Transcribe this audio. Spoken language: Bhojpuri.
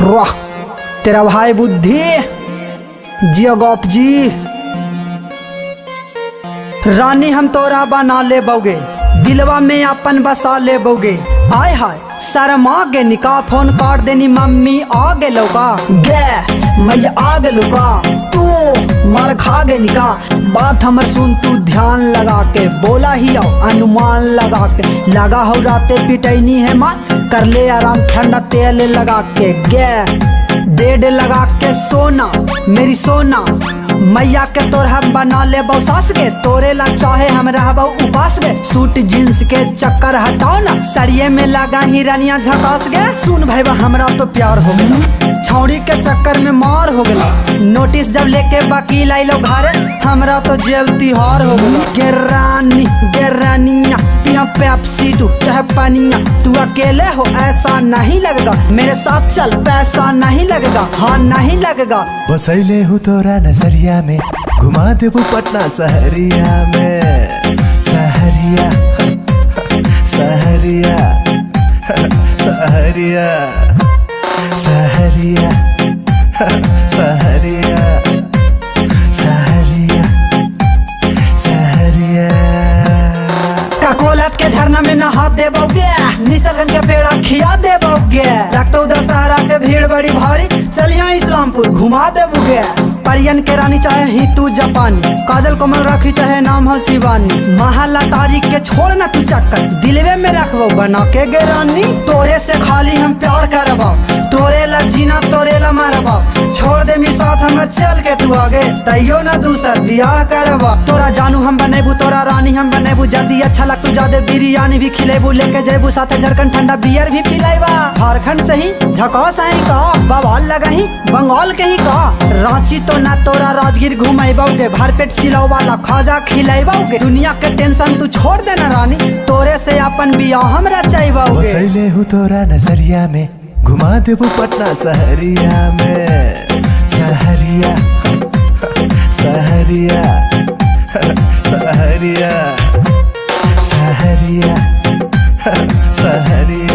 वाह तेरा भाई बुद्धि जियो गोप जी। रानी हम तोरा बना ले बोगे, दिलवा में अपन बसा ले बोगे। आय हाय शर्मा गे निका, फोन काट देनी मम्मी आ गे लौका। गे मैं आ गे लौका, तू मार खा गे निका। बात हमर सुन तू ध्यान लगा के, बोला ही आओ अनुमान लगा के। लगा हो राते पिटैनी है माँ, कर ले आराम ठंडा तेल लगा के। गे डेढ़ लगा के सोना मेरी सोना, मैया के तोर हम बना ले सास गे। तोरे ला चाहे हम रहबो उपास गे। सूट जींस के चक्कर हटाओ ना, सरिये में लगा ही रनिया झकास गे। सुन भाई हमरा तो प्यार हो गया, छौड़ी के चक्कर में मार हो गया। नोटिस जब लेके वकील आइलो घर, हमरा तो जेल तिहार हो गया। गे रानिया पिया पेप्सी तू चाहे पानिया, तू अकेले हो ऐसा नहीं लगेगा। मेरे साथ चल पैसा नहीं लगेगा, हाँ नहीं लगेगा। बसैले हूँ तोरा नजरिया में, घुमा देबू पटना सहरिया में। सहरिया सहरिया सहरिया सहरिया सहरिया सहरिया सहरिया। ककोलत के झरना में नहा देबोगे, निसरगंज के पेड़ा खिया देबोगे। लगता दशहरा के भीड़ बड़ी भारी, चलिया इस्लामपुर घुमा देबोगे। परियन के रानी चाहे ही तू जापानी, काजल कोमल रखी चाहे नाम हो शिवानी। महला तारीख के छोड़ ना तू चक्कर, दिलवे में रखबो बना के गे रानी। तोरे से खाली हम प्यार करबो, तोरे ला जीना तोरे ला मारबो। छोड़ दे मी साथ हम चल के तू आगे, तैयो ना दूसर बियाह करबो। तोरा जानू हम बनेबू, तोरा रानी हम बनेबू। जल्दी अच्छा लग तू जादे बिरयानी भी खिलेबू, लेके जेबू साथे झारखंड ठंडा बियर भी पिलाइबा। झारखंड से ही झकास आई का, बवाल लगही बंगाल के ही का। रांची तो ना तोरा राजगीर घुमाइबोगे, भरपेट सिलाओ वाला खाजा खिलाइबोगे। दुनिया के टेंशन तू छोड़ देना रानी, तोरे से अपन बियाह हम रचाइबोगे। बसैले हूँ तोरा नजरिया में, घुमा देबू पटना सहरिया में। सहरिया सहरिया सहरिया सहरिया सहरिया।